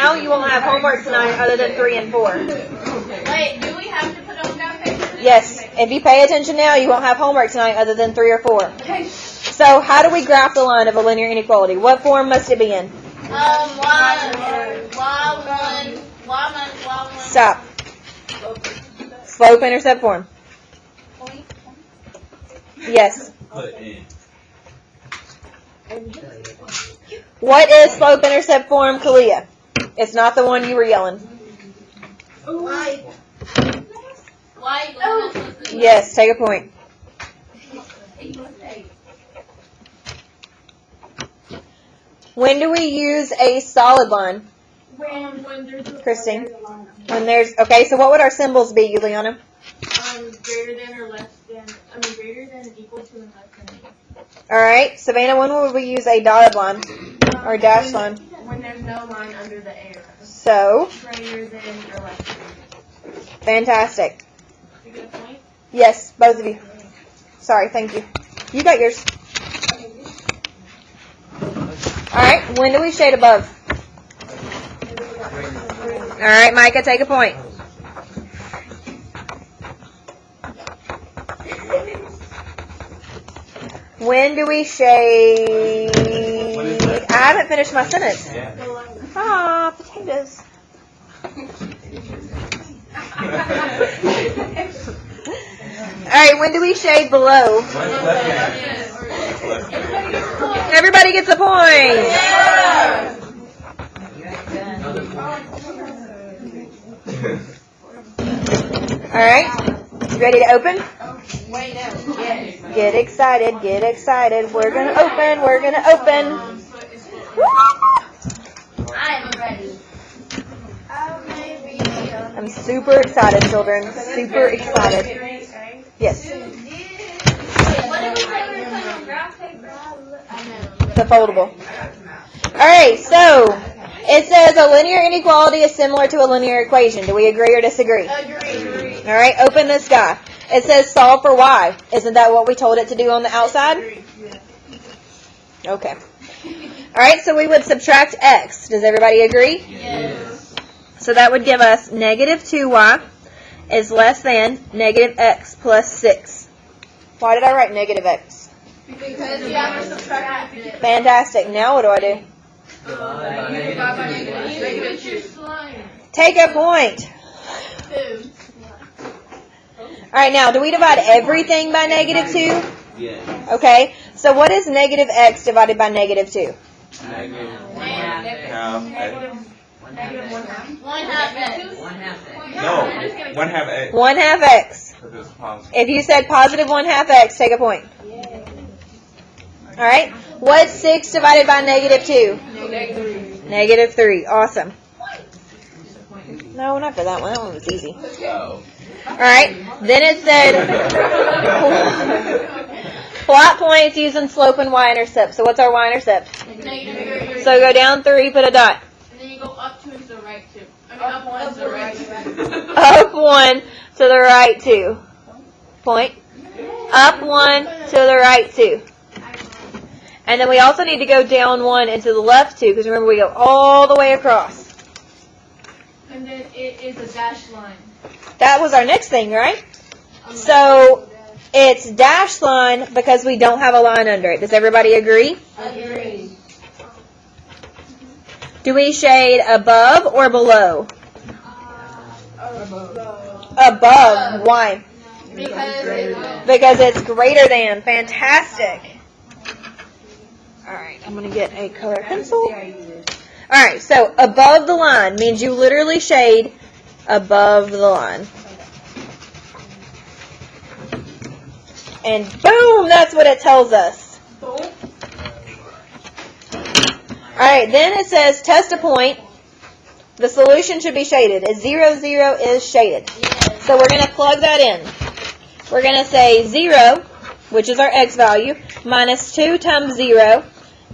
now, you won't have homework tonight other than 3 and 4. Wait, do we have to put on down paper? Yes. If you pay attention now, you won't have homework tonight other than 3 or 4. Okay. So how do we graph the line of a linear inequality? What form must it be in? Y1. Stop. Slope-intercept form. Yes. Put in. What is slope-intercept form, Kalia? It's not the one you were yelling. Yes, take a point. When do we use a solid line? When there's Christine? When there's, okay, so what would our symbols be, Juliana? greater than or less than, greater than and equal to and less than. Alright, Savannah, when would we use a dotted line? Or dash line? When there's no line under the arrow. So, Greater than or less than. fantastic. You get a point? Yes, both of you. Sorry, thank you. You got yours. Alright, when do we shade above? Alright, Micah, take a point. When do we shade? I haven't finished my sentence. Ah, potatoes. Alright, when do we shade below? Everybody gets a point. Alright, ready to open? Get excited, get excited. We're gonna open, we're gonna open. I'm ready. I'm super excited, children. Super excited. Yes. What did we say we were putting on graph paper? The foldable. Alright, so it says a linear inequality is similar to a linear equation. Do we agree or disagree? Agree. Alright, open this guy. It says solve for y. Isn't that what we told it to do on the outside? Okay. Alright, so we would subtract x. Does everybody agree? Yes. So that would give us negative 2y is less than negative x plus 6. Why did I write negative x? Because you have to subtract it. Fantastic. Now what do I do? Take a point. Alright, now, do we divide everything by negative 2? Yeah. Okay, so what is negative x divided by negative 2? Negative One half x. No, 1/2 x. 1/2 x. Because it's positive. If you said positive 1/2 x, take a point. Alright, what's 6 divided by negative 2? Negative 3. Awesome. No, not for that one. That one was easy. Alright, then it said plot points using slope and y-intercept. So what's our y-intercept? -3. So go down 3, put a dot. And then you go up 2 and to the right 2. Up 1 to the right 2. Up 1 to the right 2. Point. Up 1 to the right 2. And then we also need to go down 1 and to the left 2, because remember we go all the way across. And then it is a dash line. That was our next thing, right? So it's dash line because we don't have a line under it. Does everybody agree? Agree. Do we shade above or below? Above. Why? Because it's greater than. Fantastic. Alright, I'm going to get a color pencil. Alright, so above the line means you literally shade above the line. And boom, that's what it tells us. Alright, then it says test a point. The solution should be shaded. Is 0, 0 is shaded. So we're going to plug that in. We're going to say 0, which is our x value, minus 2 times 0,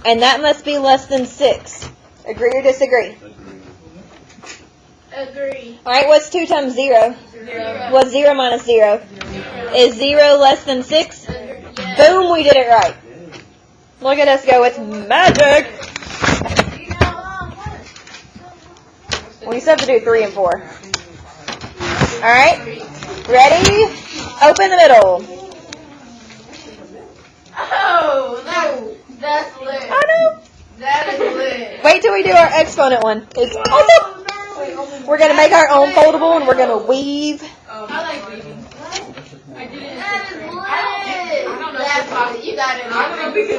and that must be less than 6. Agree or disagree? Agree. Alright, what's 2 times 0? 0. What's 0 minus 0? Is 0 less than 6? Boom, we did it right. Look at us go with magic. We still have to do 3 and 4. Alright? Ready? Open the middle. Oh, that's lit. Oh no! That is lit. Wait till we do our exponent one. It's awesome! We're going to make our own foldable and we're going to weave. I like weaving. I didn't. That is lit. I don't know. That's probably you got it. I don't know if we can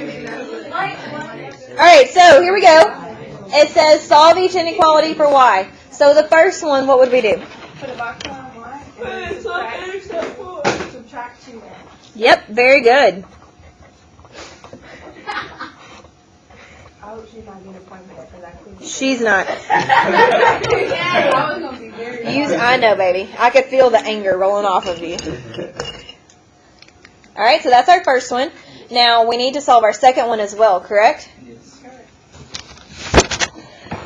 do that. Alright, so here we go. It says solve each inequality for y. So the first one, what would we do? Put a box on y. Subtract 2. Yep, very good. Oh, she's not getting a point for that because I couldn't. She's not. Yeah, I was gonna be very. I know, baby. I could feel the anger rolling off of you. Alright, so that's our first one. Now, we need to solve our second one as well, correct?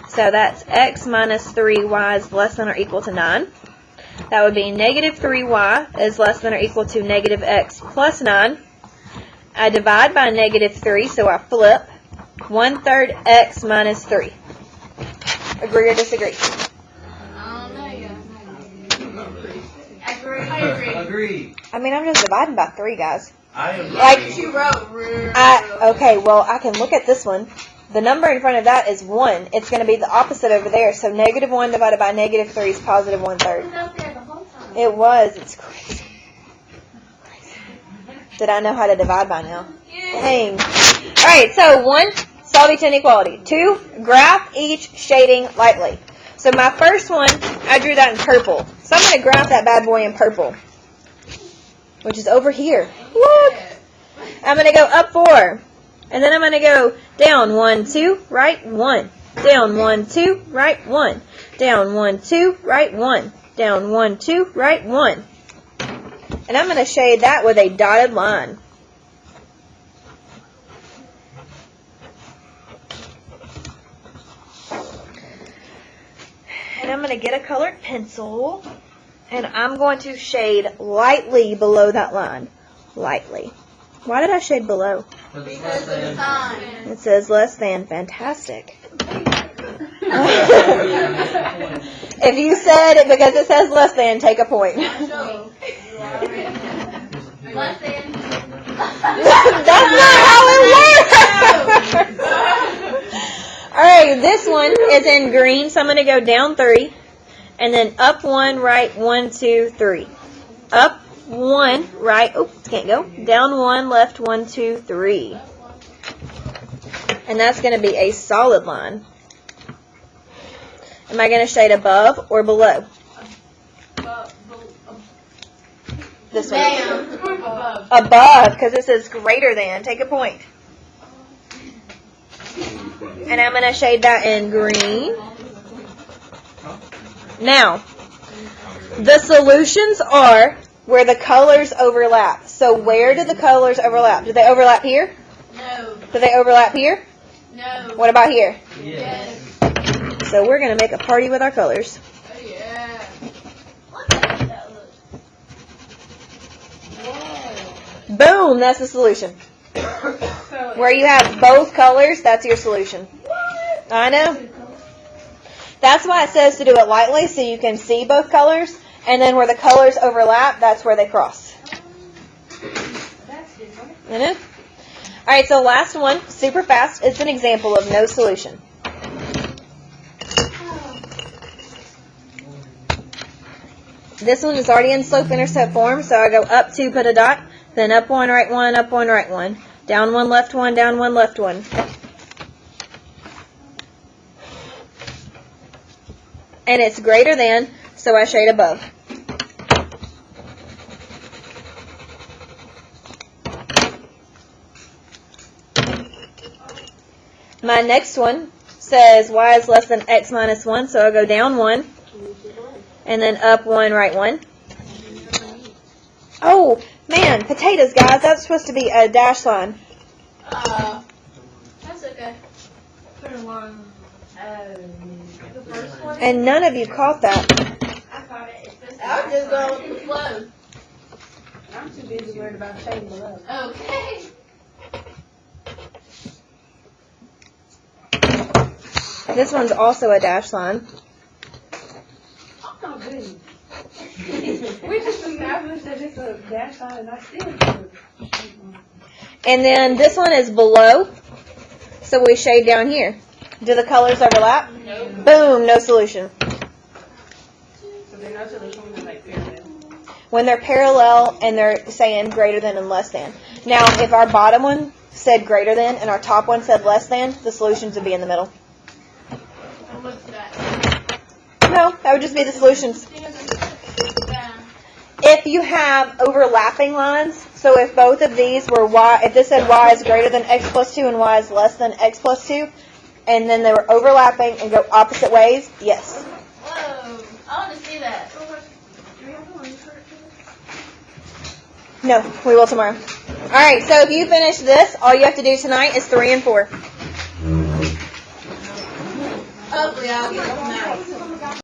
So that's x minus 3y is less than or equal to 9. That would be negative 3y is less than or equal to negative x plus 9. I divide by negative 3, so I flip. 1/3 x minus 3. Agree or disagree? Agree. I mean, I'm just dividing by 3, guys. I agree. Like, You wrote. okay, well, I can look at this one. The number in front of that is 1. It's going to be the opposite over there. So negative 1 divided by negative 3 is positive 1/3. It was. It's crazy. Did I know how to divide by now? Dang. All right, so 1, solve each inequality. 2, graph each shading lightly. So my first one, I drew that in purple. So I'm going to graph that bad boy in purple, which is over here. Look. I'm going to go up 4. And then I'm going to go down 1, 2, right 1. Down 1, 2, right 1. Down 1, 2, right 1. Down 1, 2, right 1. And I'm going to shade that with a dotted line. And I'm going to get a colored pencil. And I'm going to shade lightly below that line. Lightly. Why did I shade below? Because of the sign. It says less than. Fantastic. If you said it because it says less than, take a point. Less than. That's not how it works. Alright, this one is in green, so I'm going to go down 3. And then up 1, right 1, 2, 3. Up 1, right, can't go. Down 1, left 1, 2, 3. And that's going to be a solid line. Am I going to shade above or below? This one. Above, because it says greater than. Take a point. And I'm going to shade that in green. Now, the solutions are where the colors overlap. So where do the colors overlap? Do they overlap here? No. Do they overlap here? No. What about here? Yes. So we're going to make a party with our colors. Oh, yeah. Boom, that's the solution. Where you have both colors, that's your solution. I know. That's why it says to do it lightly so you can see both colors. And then where the colors overlap, that's where they cross. You know? Alright, so last one, super fast. It's an example of no solution. This one is already in slope-intercept form, so I go up 2, put a dot, then up 1, right 1, up 1, right 1. Down 1, left 1, down 1, left 1. And it's greater than, so I shade above. My next one says y is less than x minus 1, so I'll go down 1, and then up 1, right 1. Oh, man, potatoes, guys. That's supposed to be a dash line. That's okay. Put a line. The first one? And none of you caught that. I caught it. I'm just going with the flow. I'm too busy worried about shading below. Okay. This one's also a dash line. Oh, goodness. We just established that it's a dash line and I still do it. And then this one is below, so we shade down here. Do the colors overlap? No. Boom, no solution. So they're not solution when they're like parallel. When they're parallel and they're saying greater than and less than. Now, if our bottom one said greater than and our top one said less than, the solutions would be in the middle. And what's that? No, that would just be the solutions. If you have overlapping lines, so if both of these were y, if this said y is greater than x plus 2 and y is less than x plus 2, and then they were overlapping and go opposite ways, yes. Whoa. I want to see that. No, we will tomorrow. All right, so if you finish this, all you have to do tonight is 3 and 4. Hopefully I'll get them out.